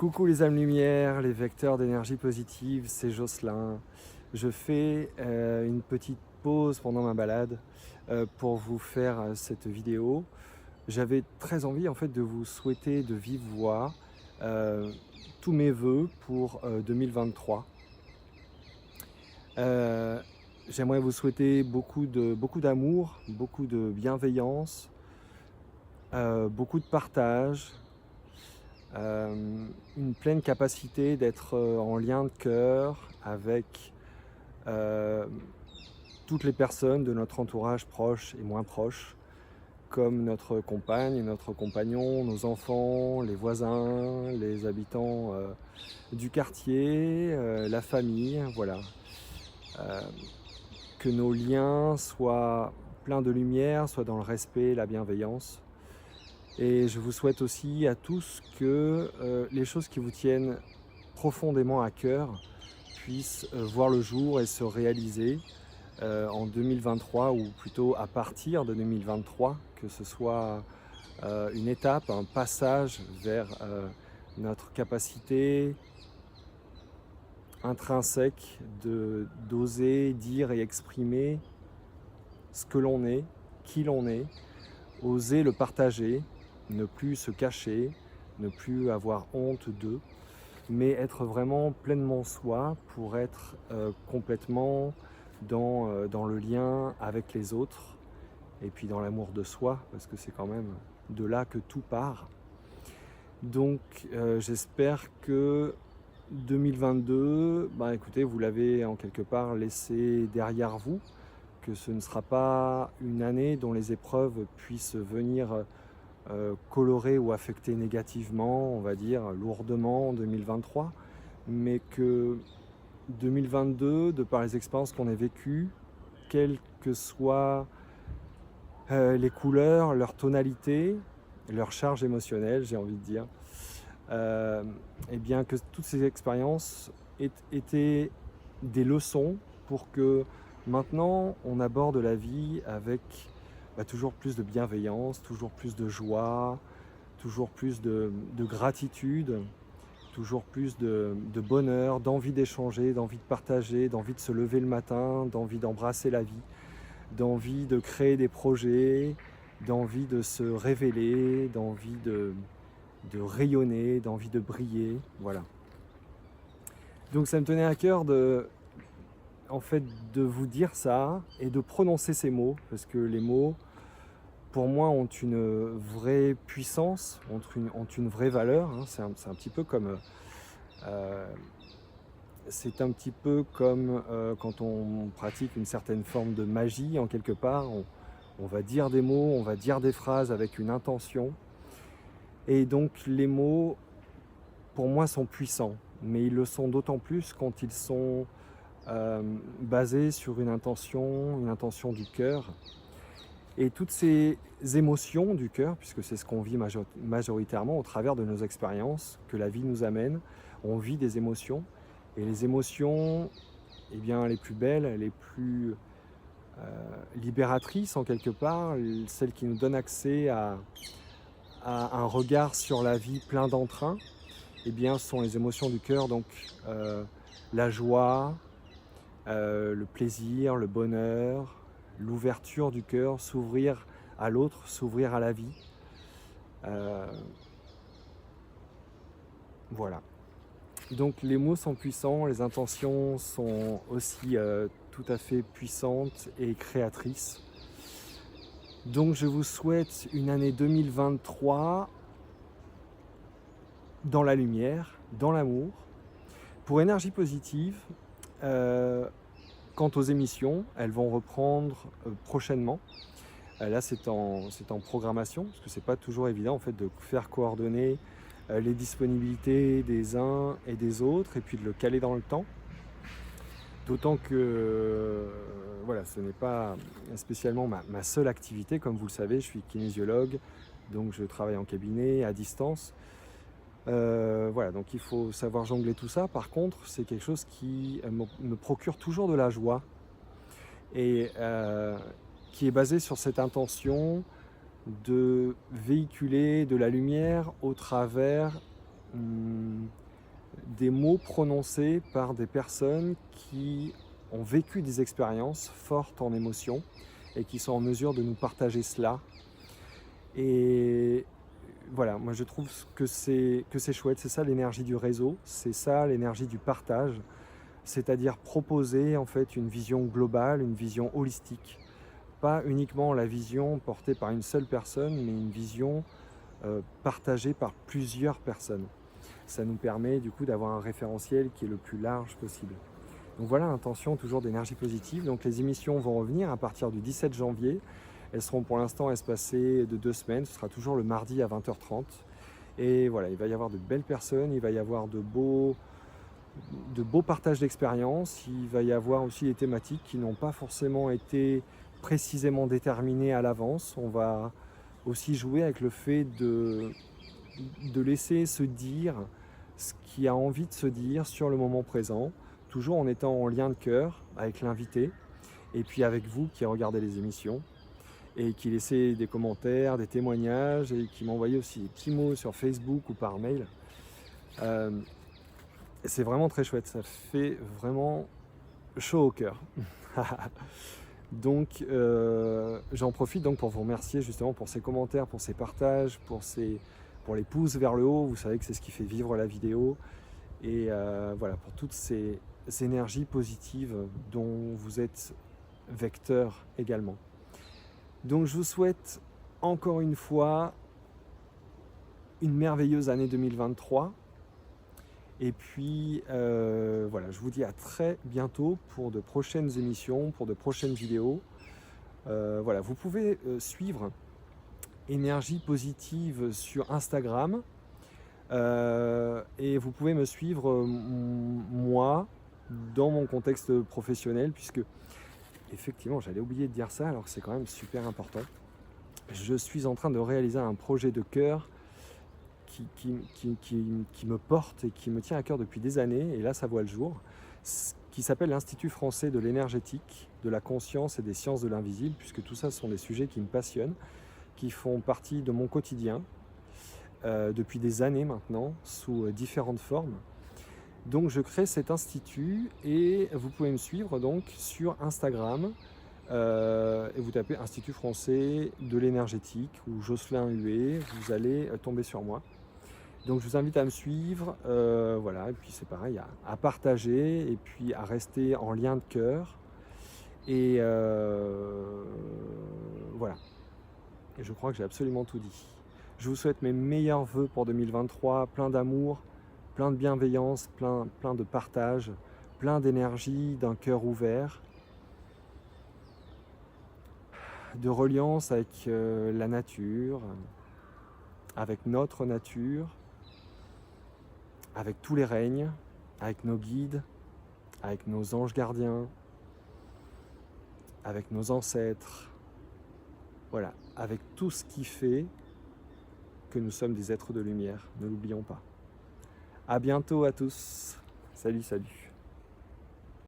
Coucou les âmes lumière, les vecteurs d'énergie positive, c'est Jocelyn. Je fais une petite pause pendant ma balade pour vous faire cette vidéo. J'avais très envie en fait de vous souhaiter de vive voix euh, tous mes vœux pour 2023. Euh, J'aimerais vous souhaiter beaucoup d'amour, beaucoup de bienveillance, beaucoup de partage, une pleine capacité d'être en lien de cœur avec euh, toutes les personnes de notre entourage proche et moins proche, comme notre compagne, notre compagnon, nos enfants, les voisins, les habitants du quartier, la famille, voilà. Euh, que nos liens soient pleins de lumière, soient dans le respect, la bienveillance. Et je vous souhaite aussi à tous que les choses qui vous tiennent profondément à cœur puissent voir le jour et se réaliser en 2023, ou plutôt à partir de 2023, que ce soit une étape, un passage vers notre capacité intrinsèque d'oser dire et exprimer ce que l'on est, qui l'on est, oser le partager, ne plus se cacher, ne plus avoir honte d'eux, mais être vraiment pleinement soi pour être complètement dans le lien avec les autres et puis dans l'amour de soi, parce que c'est quand même de là que tout part. Donc j'espère que 2022, écoutez, vous l'avez en quelque part laissé derrière vous, que ce ne sera pas une année dont les épreuves puissent venir colorer ou affecter négativement, on va dire lourdement en 2023, mais que 2022, de par les expériences qu'on a vécues, quelles que soient les couleurs, leur tonalité, leur charge émotionnelle, j'ai envie de dire, et bien que toutes ces expériences étaient des leçons pour que maintenant on aborde la vie avec toujours plus de bienveillance, toujours plus de joie, toujours plus de gratitude, toujours plus de bonheur, d'envie d'échanger, d'envie de partager, d'envie de se lever le matin, d'envie d'embrasser la vie, d'envie de créer des projets, d'envie de se révéler, d'envie de rayonner, d'envie de briller, voilà. Donc ça me tenait à cœur en fait, de vous dire ça et de prononcer ces mots, parce que les mots, pour moi, ont une vraie puissance, ont une vraie valeur, hein. C'est un petit peu comme quand on pratique une certaine forme de magie, en quelque part. On va dire des mots, on va dire des phrases avec une intention. Et donc les mots, pour moi, sont puissants, mais ils le sont d'autant plus quand ils sont basés sur une intention du cœur. Et toutes ces émotions du cœur, puisque c'est ce qu'on vit majoritairement au travers de nos expériences que la vie nous amène, on vit des émotions. Et les émotions, eh bien, les plus belles, les plus libératrices en quelque part, celles qui nous donnent accès à un regard sur la vie plein d'entrain, eh bien, sont les émotions du cœur, donc la joie, le plaisir, le bonheur, l'ouverture du cœur, s'ouvrir à l'autre, s'ouvrir à la vie. Voilà. Donc les mots sont puissants, les intentions sont aussi tout à fait puissantes et créatrices. Donc je vous souhaite une année 2023 dans la lumière, dans l'amour. Pour énergie positive, quant aux émissions, elles vont reprendre prochainement. Là c'est en programmation, parce que c'est pas toujours évident en fait de faire coordonner les disponibilités des uns et des autres, et puis de le caler dans le temps. D'autant que voilà, ce n'est pas spécialement ma seule activité. Comme vous le savez, je suis kinésiologue, donc je travaille en cabinet, à distance. Voilà, donc il faut savoir jongler tout ça. Par contre, c'est quelque chose qui me procure toujours de la joie, et qui est basé sur cette intention de véhiculer de la lumière au travers des mots prononcés par des personnes qui ont vécu des expériences fortes en émotions et qui sont en mesure de nous partager cela. Et voilà, moi je trouve que c'est chouette, c'est ça l'énergie du réseau, c'est ça l'énergie du partage, c'est-à-dire proposer en fait une vision globale, une vision holistique, pas uniquement la vision portée par une seule personne, mais une vision partagée par plusieurs personnes. Ça nous permet du coup d'avoir un référentiel qui est le plus large possible. Donc voilà, intention toujours d'énergie positive. Donc les émissions vont revenir à partir du 17 janvier. Elles seront pour l'instant espacées de 2 semaines. Ce sera toujours le mardi à 20h30. Et voilà, il va y avoir de belles personnes, il va y avoir de beaux partages d'expériences. Il va y avoir aussi des thématiques qui n'ont pas forcément été précisément déterminées à l'avance. On va aussi jouer avec le fait de laisser se dire ce qui a envie de se dire sur le moment présent, toujours en étant en lien de cœur avec l'invité et puis avec vous qui regardez les émissions et qui laissez des commentaires, des témoignages et qui m'envoyez aussi des petits mots sur Facebook ou par mail. C'est vraiment très chouette, ça fait vraiment chaud au cœur. Donc j'en profite donc pour vous remercier justement pour ces commentaires, pour ces partages, pour les pouces vers le haut. Vous savez que c'est ce qui fait vivre la vidéo. Et voilà, pour toutes ces énergies positives dont vous êtes vecteur également. Donc je vous souhaite encore une fois une merveilleuse année 2023. Et puis voilà, je vous dis à très bientôt pour de prochaines émissions, pour de prochaines vidéos. Voilà, vous pouvez suivre Énergie Positive sur Instagram. Et vous pouvez me suivre moi dans mon contexte professionnel, puisque effectivement j'allais oublier de dire ça alors que c'est quand même super important. Je suis en train de réaliser un projet de cœur qui me porte et qui me tient à cœur depuis des années, et là ça voit le jour, qui s'appelle l'Institut français de l'énergétique, de la conscience et des sciences de l'invisible, puisque tout ça ce sont des sujets qui me passionnent, qui font partie de mon quotidien depuis des années maintenant, sous différentes formes. Donc je crée cet institut et vous pouvez me suivre donc sur Instagram et vous tapez Institut français de l'énergétique ou Jocelyn Huet, vous allez tomber sur moi. Donc je vous invite à me suivre, voilà, et puis c'est pareil, à partager et puis à rester en lien de cœur. Et voilà, et je crois que j'ai absolument tout dit. Je vous souhaite mes meilleurs vœux pour 2023, plein d'amour, plein de bienveillance, plein de partage, plein d'énergie, d'un cœur ouvert, de reliance avec la nature, avec notre nature, avec tous les règnes, avec nos guides, avec nos anges gardiens, avec nos ancêtres, voilà, avec tout ce qui fait que nous sommes des êtres de lumière, ne l'oublions pas. À bientôt à tous, salut.